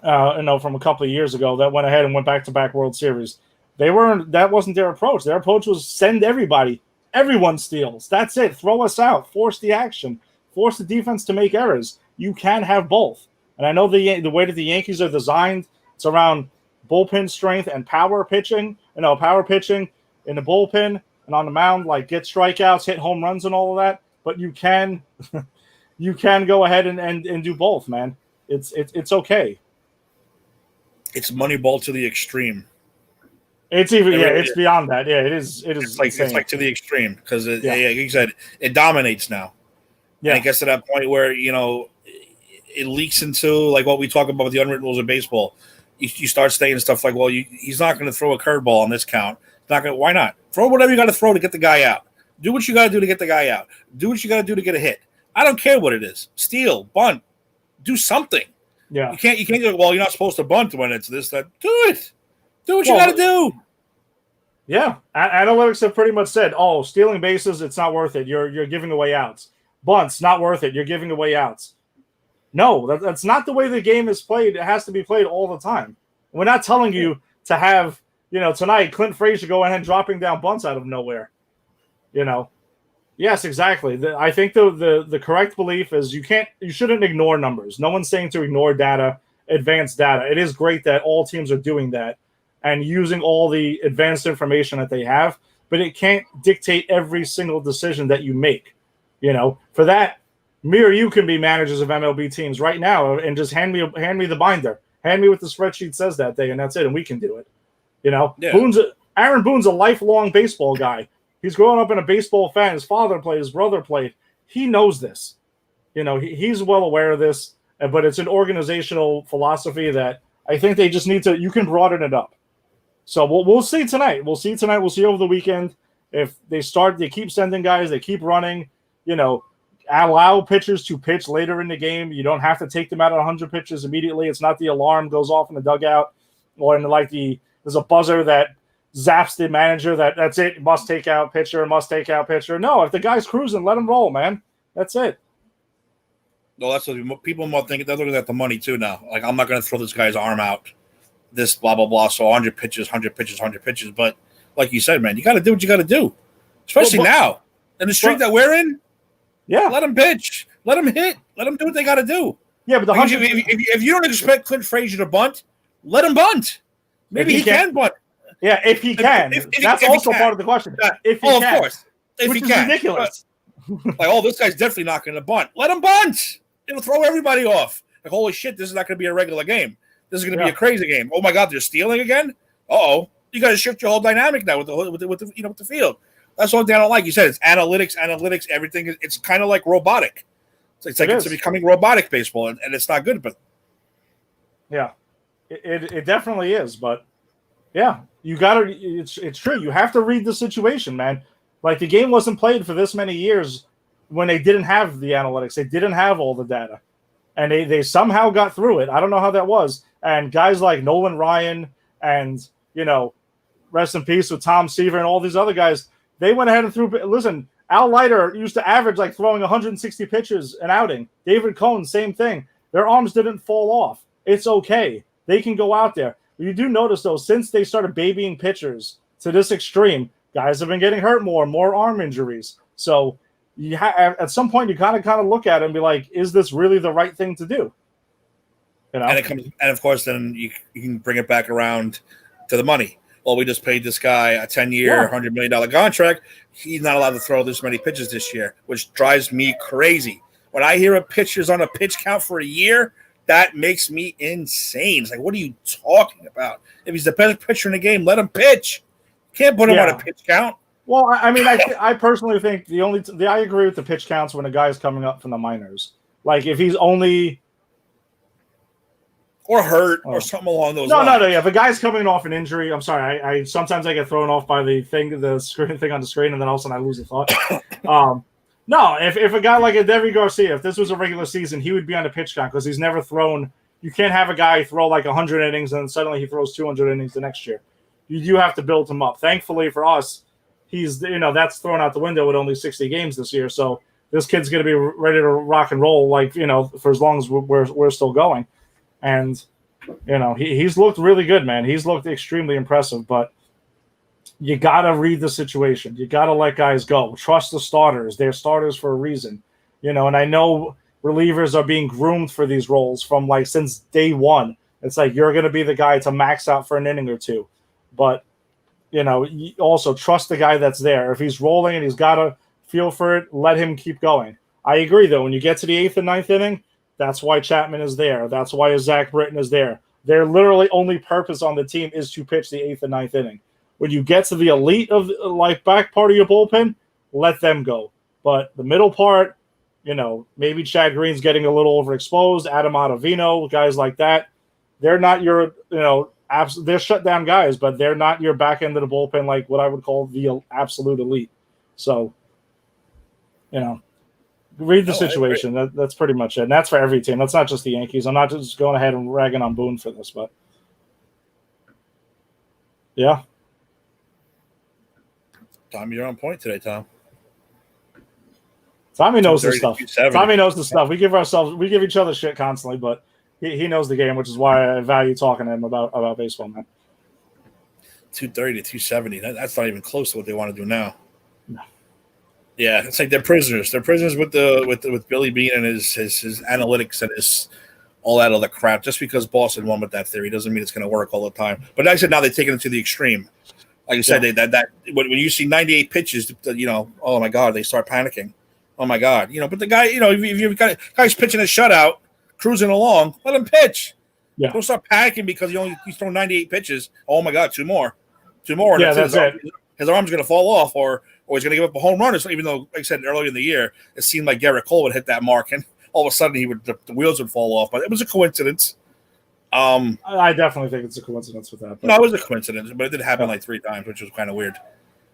a couple of years ago that went ahead and went back-to-back World Series. That wasn't their approach. Their approach was send everybody. Everyone steals. That's it. Throw us out. Force the action. Force the defense to make errors. You can have both. And I know the way that the Yankees are designed, it's around bullpen strength and power pitching. Power pitching in the bullpen and on the mound, get strikeouts, hit home runs, and all of that. But you can go ahead and do both, man. It's okay. It's Moneyball to the extreme. It's even it's beyond that. Yeah, it is. It's like to the extreme because like you said, it dominates now. Yeah, and it gets to that point where it leaks into like what we talk about with the unwritten rules of baseball. You start saying stuff like, "Well, he's not going to throw a curveball on this count. Why not? Throw whatever you got to throw to get the guy out. Do what you got to do to get the guy out. Do what you got to do to get a hit. I don't care what it is. Steal, bunt, do something. Yeah, you can't go. Well, you're not supposed to bunt when it's this that. Do it. Do what you got to do. Yeah, analytics have pretty much said, "Oh, stealing bases, it's not worth it. You're giving away outs. Bunts, not worth it. You're giving away outs." No, that's not the way the game is played. It has to be played all the time. We're not telling you to have, tonight Clint Frazier go ahead and dropping down bunts out of nowhere. Yes, exactly. I think the correct belief is you shouldn't ignore numbers. No one's saying to ignore data, advanced data. It is great that all teams are doing that and using all the advanced information that they have, but it can't dictate every single decision that you make. For that, me or you can be managers of MLB teams right now and just hand me the binder. Hand me what the spreadsheet says that day, and that's it, and we can do it. Yeah. Aaron Boone's a lifelong baseball guy. He's growing up in a baseball fan. His father played, his brother played. He knows this. He's well aware of this, but it's an organizational philosophy that I think they just need to – you can broaden it up. So we'll see tonight. We'll see over the weekend. If they keep sending guys, they keep running, allow pitchers to pitch later in the game. You don't have to take them out at 100 pitches immediately. It's not the alarm goes off in the dugout or there's a buzzer that zaps the manager that's it, must take out pitcher. No, if the guy's cruising, let him roll, man. That's it. No, that's what people might think. They're looking at the money too now. Like, I'm not going to throw this guy's arm out. This blah blah blah. So 100 pitches. But like you said, man, you got to do what you got to do, especially now in the streak that we're in. Yeah, let them pitch, let them hit, let them do what they got to do. Yeah, but if you don't expect Clint Frazier to bunt, let him bunt. Maybe he can bunt. Yeah, if he can. That's also part of the question. If he can. Of course. If which he can. Ridiculous. This guy's definitely not going to bunt. Let him bunt. It'll throw everybody off. Like, holy shit, this is not going to be a regular game. This is going to be a crazy game. Oh my God, they're stealing again. Uh-oh, you got to shift your whole dynamic now with the field. That's one thing I don't like. You said it's analytics, everything. It's kind of like robotic. It's becoming robotic baseball, and it's not good. But yeah, it definitely is. But yeah, you got to. It's true. You have to read the situation, man. Like, the game wasn't played for this many years when they didn't have the analytics. They didn't have all the data, and they somehow got through it. I don't know how that was. And guys like Nolan Ryan and rest in peace with Tom Seaver and all these other guys. They went ahead and threw. Listen, Al Leiter used to average like throwing 160 pitches an outing. David Cohn, same thing. Their arms didn't fall off. It's okay. They can go out there. You do notice, though, since they started babying pitchers to this extreme, guys have been getting hurt more arm injuries. So at some point, you kind of look at it and be like, is this really the right thing to do? You know? And of course, then you can bring it back around to the money. Well, we just paid this guy a 10-year, $100 million contract. He's not allowed to throw this many pitches this year, which drives me crazy. When I hear a pitcher's on a pitch count for a year, that makes me insane. It's like, what are you talking about? If he's the best pitcher in the game, let him pitch. You can't put him on a pitch count. Well, I mean, I personally think I agree with the pitch counts when a guy's coming up from the minors. Like if he's only or hurt or something along those lines. No. If a guy's coming off an injury, I'm sorry. I sometimes I get thrown off by the screen thing on the screen, and then all of a sudden I lose the thought. No, if a guy like a Devy Garcia, if this was a regular season, he would be on the pitch count because he's never thrown. You can't have a guy throw like 100 innings and then suddenly he throws 200 innings the next year. You do have to build him up. Thankfully for us, he's that's thrown out the window with only 60 games this year. So this kid's going to be ready to rock and roll, for as long as we're still going. And he's looked really good, man. He's looked extremely impressive, but you got to read the situation. You got to let guys go. Trust the starters. They're starters for a reason. And I know relievers are being groomed for these roles from since day one. It's like you're going to be the guy to max out for an inning or two. But, you also trust the guy that's there. If he's rolling and he's got a feel for it, let him keep going. I agree, though. When you get to the 8th and 9th inning, that's why Chapman is there. That's why Zach Britton is there. Their literally only purpose on the team is to pitch the 8th and 9th inning. When you get to the elite of back part of your bullpen, let them go. But the middle part, maybe Chad Green's getting a little overexposed, Adam Ottavino, guys like that. They're not your, they're shut down guys, but they're not your back end of the bullpen like what I would call the absolute elite. So, read the situation. That's pretty much it. And that's for every team. That's not just the Yankees. I'm not just going ahead and ragging on Boone for this, but yeah. Tom, you're on point today, Tom. Tommy knows this stuff. Tommy knows the stuff. We give each other shit constantly, but he knows the game, which is why I value talking to him about baseball, man. 230 to 270. That's not even close to what they want to do now. No. Yeah, it's like they're prisoners. They're prisoners with Billy Beane and his analytics and his all that other crap. Just because Boston won with that theory doesn't mean it's going to work all the time. But like I said, now they've taken it to the extreme. Like you said, when you see 98 pitches, oh my God, they start panicking. Oh my God, but the guy, if you've got guys pitching a shutout, cruising along, let him pitch. Yeah. Don't start panicking because he's thrown 98 pitches. Oh my God, two more. Yeah, that's it. His arm's going to fall off, or he's going to give up a home run. Even though, like I said earlier in the year, it seemed like Garrett Cole would hit that mark, and all of a sudden the wheels would fall off. But it was a coincidence. I definitely think it's a coincidence with that. But. No, it was a coincidence, but it did happen like 3 times, which was kind of weird.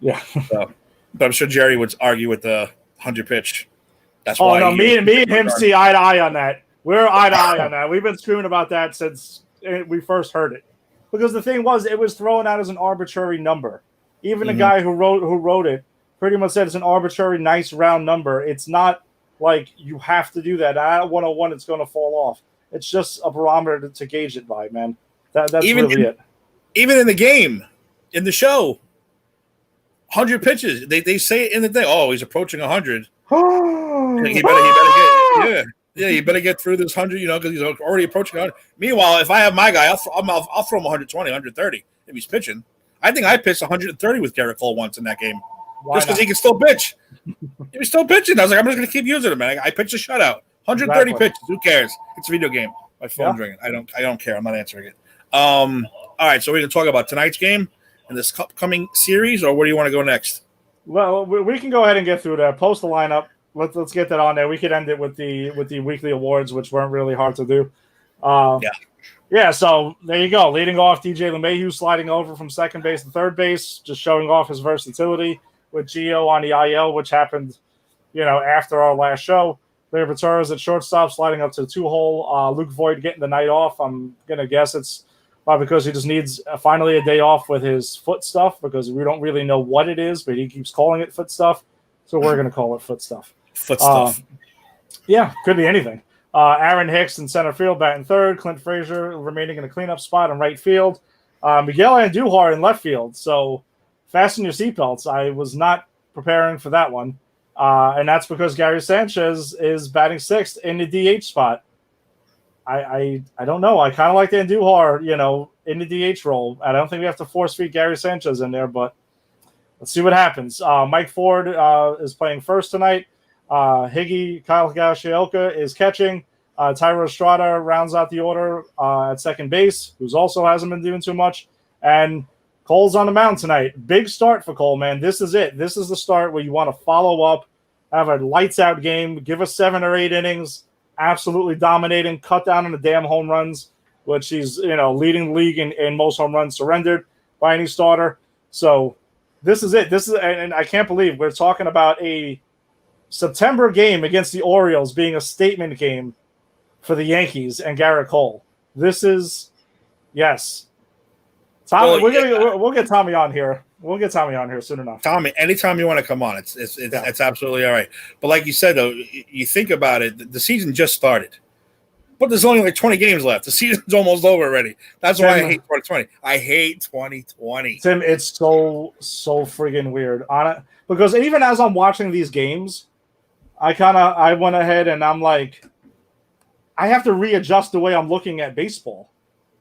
Yeah. But I'm sure Jerry would argue with the 100 pitch. That's why. Oh no, me and him see eye to eye on that. We're eye to eye on that. We've been screaming about that since we first heard it. Because the thing was, it was thrown out as an arbitrary number. Even the guy who wrote it pretty much said it's an arbitrary, nice round number. It's not like you have to do that. At 101, it's going to fall off. It's just a barometer to gauge it by, man. That's really it. Even in the game, in the show, 100 pitches. They say it in the thing. Oh, he's approaching 100. He better get through this 100, because he's already approaching 100. Meanwhile, if I have my guy, I'll throw him 120, 130 if he's pitching. I think I pitched 130 with Garrett Cole once in that game. Just because he can still pitch. He was still pitching. I was like, I'm just going to keep using him, man. I pitched a shutout. 130 pitches. Who cares? It's a video game. My phone's ringing. I don't care. I'm not answering it. All right, so we're going to talk about tonight's game and this upcoming series, or where do you want to go next? Well, we can go ahead and get through that. Post the lineup. Let's get that on there. We could end it with the weekly awards, which weren't really hard to do. Yeah. So there you go. Leading off, DJ LeMahieu sliding over from second base to third base, just showing off his versatility with Gio on the IL, which happened, after our last show. Larry Ventura at shortstop, sliding up to the 2-hole. Luke Voigt getting the night off. I'm gonna guess it's because he just needs finally a day off with his foot stuff, because we don't really know what it is, but he keeps calling it foot stuff. So we're going to call it foot stuff. Foot stuff. Yeah, could be anything. Aaron Hicks in center field, batting third. Clint Frazier remaining in a cleanup spot in right field. Miguel Andujar in left field. So fasten your seatbelts. I was not preparing for that one. And that's because Gary Sanchez is batting sixth in the DH spot. I don't know. I kind of like Andujar, in the DH role. I don't think we have to force feed Gary Sanchez in there, but let's see what happens. Mike Ford is playing first tonight. Higgy Kyle Higashioka is catching. Tyro Estrada rounds out the order at second base, who's also hasn't been doing too much. And Cole's on the mound tonight. Big start for Cole, man. This is it. This is the start where you want to follow up, have a lights-out game, give us 7 or 8 innings, absolutely dominating, cut down on the damn home runs, which he's leading the league in most home runs surrendered by any starter. So this is it. And I can't believe we're talking about a September game against the Orioles being a statement game for the Yankees and Garrett Cole. This is, yes. Tommy, we'll get Tommy on here. We'll get Tommy on here soon enough. Tommy, anytime you want to come on, it's absolutely all right. But like you said, though, you think about it, the season just started. But there's only like 20 games left. The season's almost over already. That's why I hate 2020. I hate 2020. Tim, it's so friggin' weird. Because even as I'm watching these games, I went ahead and I'm like, I have to readjust the way I'm looking at baseball.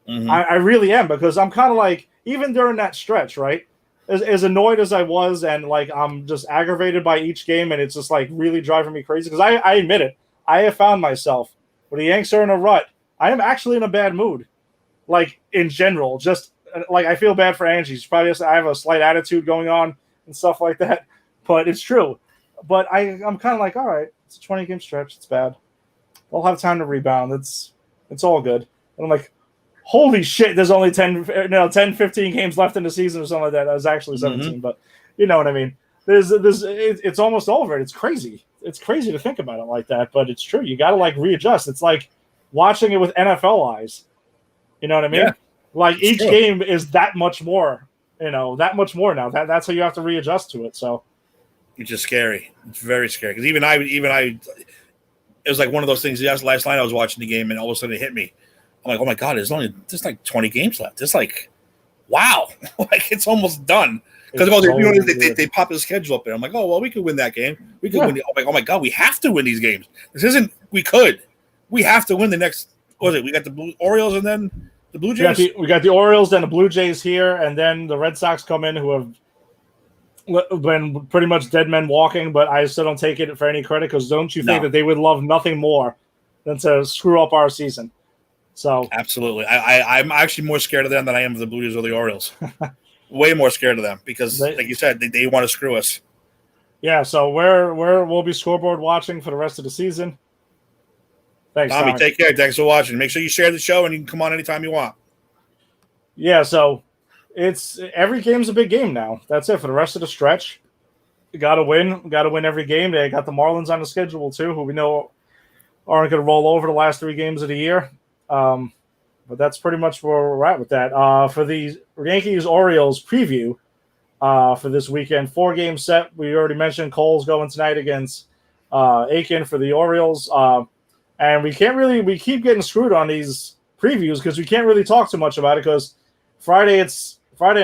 Mm-hmm. I really am, because I'm kind of like, even during that stretch, right? As annoyed as I was, and like I'm just aggravated by each game, and it's just like really driving me crazy. Because I admit it, I have found myself when the Yanks are in a rut, I am actually in a bad mood. Like in general, just like I feel bad for Angie. She's probably I have a slight attitude going on and stuff like that, but it's true. But I'm kind of like, all right, it's a 20-game stretch. It's bad. They'll have time to rebound. It's all good. And I'm like, holy shit, there's only 10, 15 games left in the season or something like that. That was actually 17, but you know what I mean. It's almost over. It's crazy. It's crazy to think about it like that, but it's true. You got to like readjust. It's like watching it with NFL eyes. You know what I mean? Yeah, like each game is that much more, that much more now. That's how you have to readjust to it. So it's just scary. It's very scary. Because even I, it was like one of those things. Last night I was watching the game and all of a sudden it hit me. I'm like, oh my God, there's like 20 games left. It's like, wow, like it's almost done. Because they pop the schedule up there. I'm like, oh well, we could win that game. We could win. Oh my God, we have to win these games. This isn't. We have to win the next. What was it? We got the Orioles and then the Blue Jays. We got the Orioles, then the Blue Jays here, and then the Red Sox come in, who have been pretty much dead men walking. But I still don't take it for any credit, because don't you think that they would love nothing more than to screw up our season? So absolutely, I'm actually more scared of them than I am of the Blue Jays or the Orioles. Way more scared of them because, like you said, they want to screw us. Yeah, so we'll be scoreboard watching for the rest of the season. Thanks, Tommy. Take care. Thanks for watching. Make sure you share the show, and you can come on anytime you want. Yeah, so it's every game's a big game now. That's it for the rest of the stretch. You got to win. Got to win every game. They got the Marlins on the schedule too, who we know aren't going to roll over the last 3 games of the year. But that's pretty much where we're at with that. For the Yankees-Orioles preview for this weekend, 4-game set. We already mentioned Cole's going tonight against Aiken for the Orioles. And we keep getting screwed on these previews because we can't really talk too much about it, because Friday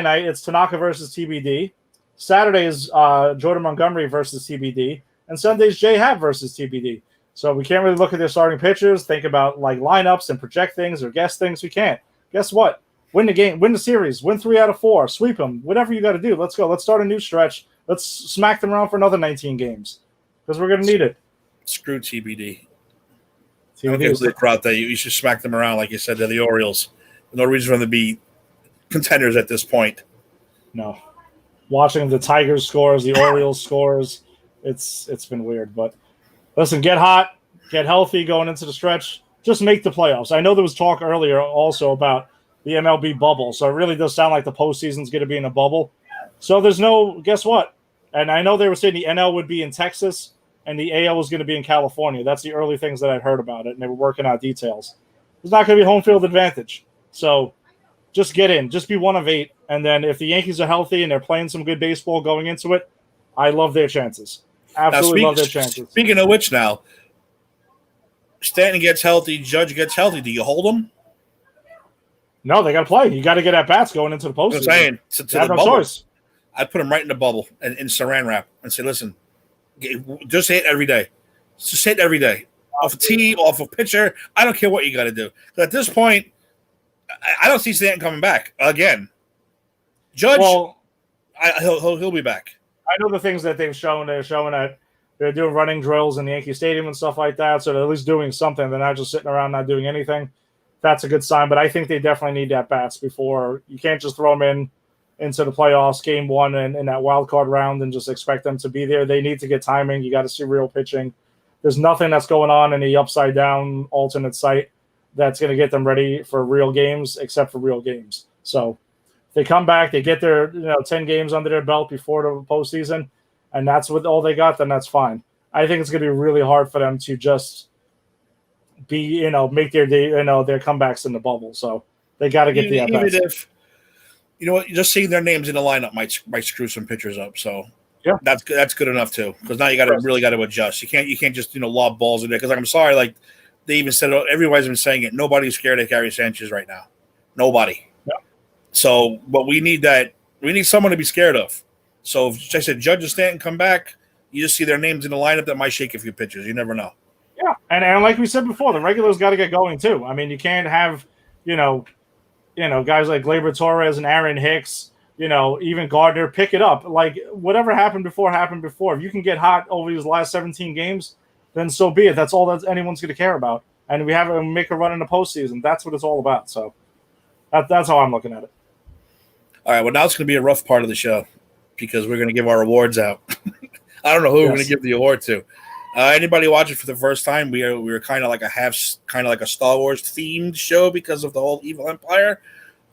night, it's Tanaka versus TBD. Saturday is Jordan Montgomery versus TBD. And Sunday's J. Happ versus TBD. So we can't really look at their starting pitchers, think about like lineups and project things or guess things. We can't. Guess what? Win the game, win the series, win 3 out of 4, sweep them, whatever you got to do. Let's go. Let's start a new stretch. Let's smack them around for another 19 games because we're going to need it. Screw TBD. I don't give a crowd that you should smack them around like you said. They're the Orioles. No reason for them to be contenders at this point. No. Watching the Tigers scores, the Orioles scores, it's been weird, but. Listen, get hot, get healthy going into the stretch. Just make the playoffs. I know there was talk earlier also about the MLB bubble, so it really does sound like the postseason's going to be in a bubble. So there's no – guess what? And I know they were saying the NL would be in Texas and the AL was going to be in California. That's the early things that I'd heard about it, and they were working out details. There's not going to be home field advantage. So just get in. Just be 1 of 8. And then if the Yankees are healthy and they're playing some good baseball going into it, I love their chances. Absolutely love their chances. Speaking of which, now Stanton gets healthy, Judge gets healthy. Do you hold them? No, they got to play. You got to get at bats going into the postseason. I'm saying to you have the no bubble. choice. I'd put them right in the bubble and in Saran wrap and say, listen, just hit every day. Just hit every day. Off a tee, off a pitcher. I don't care what you got to do. But at this point, I don't see Stanton coming back again. Judge, well, he'll be back. I know the things that they've shown. They're showing that they're doing running drills in the Yankee Stadium and stuff like that. So they're at least doing something. They're not just sitting around not doing anything. That's a good sign. But I think they definitely need at bats before. You can't just throw them into the playoffs, game one, and in that wild card round, and just expect them to be there. They need to get timing. You got to see real pitching. There's nothing that's going on in the upside down alternate site that's going to get them ready for real games, except for real games. So they come back, they get their 10 games under their belt before the postseason, and that's what all they got. Then that's fine. I think it's going to be really hard for them to just be make their their comebacks in the bubble. So they got to get the even if just seeing their names in the lineup might screw some pitchers up. So yeah, that's good enough too, because now you got to really got to adjust. You can't just lob balls in there, because I'm sorry, like they even said, everybody's been saying it. Nobody's scared of Gary Sanchez right now. Nobody. Yeah. So, but we need someone to be scared of. So if I said Judge and Stanton come back, you just see their names in the lineup that might shake a few pitchers. You never know. Yeah, and like we said before, the regulars got to get going too. I mean, you can't have guys like Gleyber Torres and Aaron Hicks. Even Gardner, pick it up. Like, whatever happened before. If you can get hot over these last 17 games, then so be it. That's all that anyone's going to care about. And we have to make a run in the postseason. That's what it's all about. So that's how I'm looking at it. All right, well, now it's going to be a rough part of the show because we're going to give our awards out. I don't know who we're going to give the award to. Anybody watching for the first time, we were kind of like a Star Wars themed show because of the whole Evil Empire.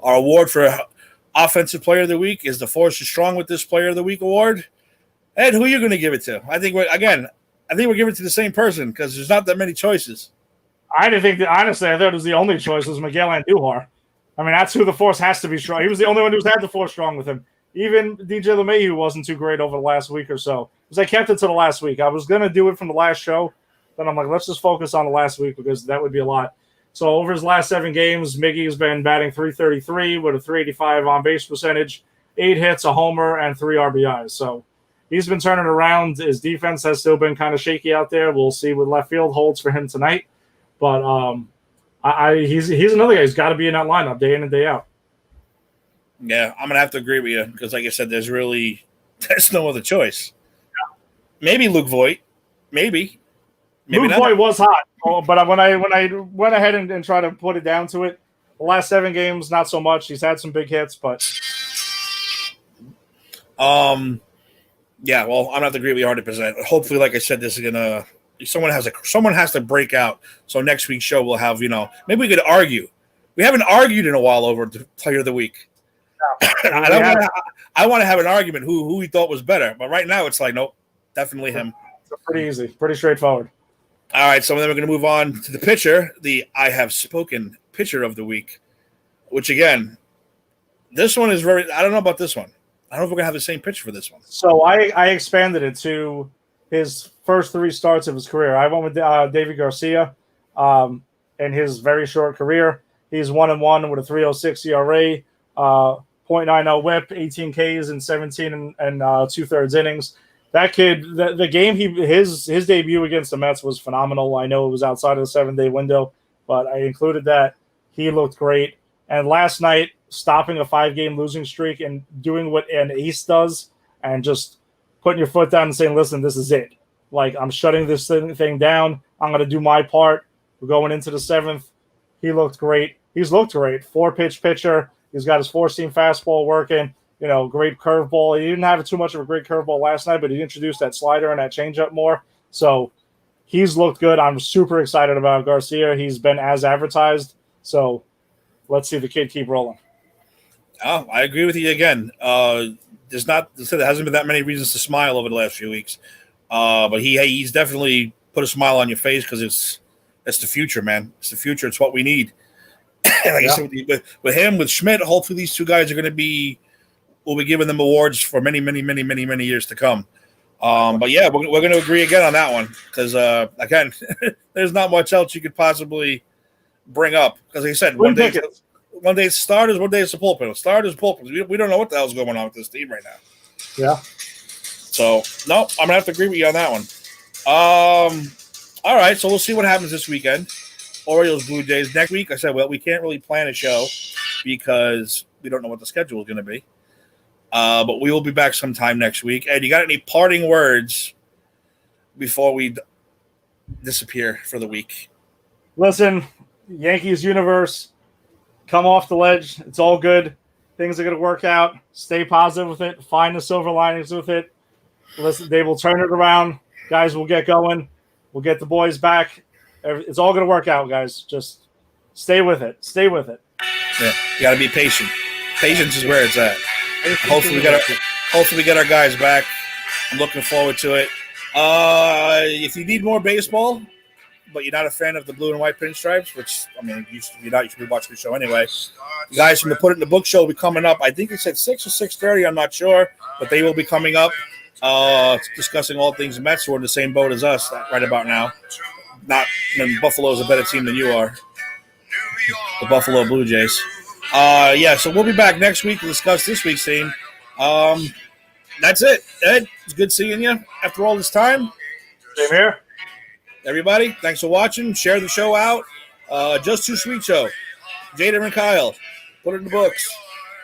Our award for Offensive Player of the Week is the Force is Strong with this Player of the Week award. Ed, who are you going to give it to? I think we're giving it to the same person because there's not that many choices. I didn't think that, honestly. I thought it was the only choice was Miguel Andujar. I mean, that's who the Force has to be strong. He was the only one who's had the Force strong with him. Even DJ LeMahieu wasn't too great over the last week or so. Because I kept it to the last week. I was going to do it from the last show. Then I'm like, let's just focus on the last week because that would be a lot. So over his last 7 games, Miggy has been batting .333 with a .385 on-base percentage, 8 hits, a homer, and 3 RBIs. So he's been turning around. His defense has still been kind of shaky out there. We'll see what left field holds for him tonight. But he's another guy who's got to be in that lineup day in and day out. Yeah, I'm going to have to agree with you because, like I said, there's no other choice. Yeah. Maybe Luke Voigt. Maybe Luke Voigt was hot. But when I went ahead and tried to put it down to it, the last 7 games, not so much. He's had some big hits, but yeah. Well, I'm gonna have to agree with you 100%. Hopefully, like I said, this is gonna someone has to break out. So next week's show we'll have maybe we could argue. We haven't argued in a while over the Player of the Week. No, I want to have an argument who we thought was better, but right now it's like nope, definitely him. It's pretty easy, pretty straightforward. All right, so then we're going to move on to the pitcher, the I Have Spoken Pitcher of the Week, which, again, this one is I don't know about this one. I don't know if we're going to have the same pitcher for this one. So I expanded it to his first 3 starts of his career. I went with David Garcia in his very short career. He's 1-1 with a 3.06 ERA, .90 WHIP, 18 Ks in 17 and 2/3 innings. That kid, the game his debut against the Mets was phenomenal. I know it was outside of the 7-day window, but I included that. He looked great. And last night, stopping a 5-game losing streak and doing what an ace does and just putting your foot down and saying, listen, this is it. Like, I'm shutting this thing down. I'm going to do my part. We're going into the 7th. He looked great. He's looked great. 4-pitch pitcher. He's got his 4-seam fastball working. Great curveball. He didn't have too much of a great curveball last night, but he introduced that slider and that changeup more. So he's looked good. I'm super excited about Garcia. He's been as advertised. So let's see the kid keep rolling. Oh, I agree with you again. There hasn't been that many reasons to smile over the last few weeks. But he's definitely put a smile on your face because it's the future, man. It's the future. It's what we need. Like I said, with him, with Schmidt, hopefully these 2 guys are going to we'll be giving them awards for many, many, many, many, many years to come. But yeah, we're going to agree again on that one because again, there's not much else you could possibly bring up because, like I said, one day it's starters, one day it's the bullpen. Starters, bullpen. We don't know what the hell's going on with this team right now. Yeah. So no, I'm gonna have to agree with you on that one. All right, so we'll see what happens this weekend. Orioles, Blue Jays next week. I said, well, we can't really plan a show because we don't know what the schedule is going to be. But we will be back sometime next week. Ed, you got any parting words before we disappear for the week? Listen, Yankees universe, come off the ledge. It's all good. Things are going to work out. Stay positive with it. Find the silver linings with it. Listen, they will turn it around. Guys, we'll get going. We'll get the boys back. It's all going to work out, guys. Just stay with it. Stay with it. Yeah, you got to be patient. Patience is where it's at. Hopefully we get our guys back. I'm looking forward to it. If you need more baseball, but you're not a fan of the blue and white pinstripes, which, I mean, you're not, you should be watching the show anyway. The guys from the Put It in the Book show will be coming up. I think it's at 6 or 6:30. I'm not sure, but they will be coming up discussing all things Mets, who are in the same boat as us right about now. Buffalo's a better team than you are. The Buffalo Blue Jays. So we'll be back next week to discuss this week's team. That's it. Ed, it's good seeing you after all this time. Same here. Everybody, thanks for watching. Share the show out. Just Too Sweet Show. Jada and Kyle. Put it in the books.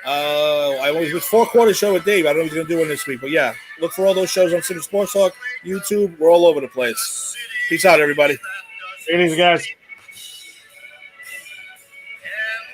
I was with 4/4 show with Dave. I don't know what he's going to do one this week. But, yeah, look for all those shows on City Sports Talk, YouTube. We're all over the place. Peace out, everybody. Take it easy, guys.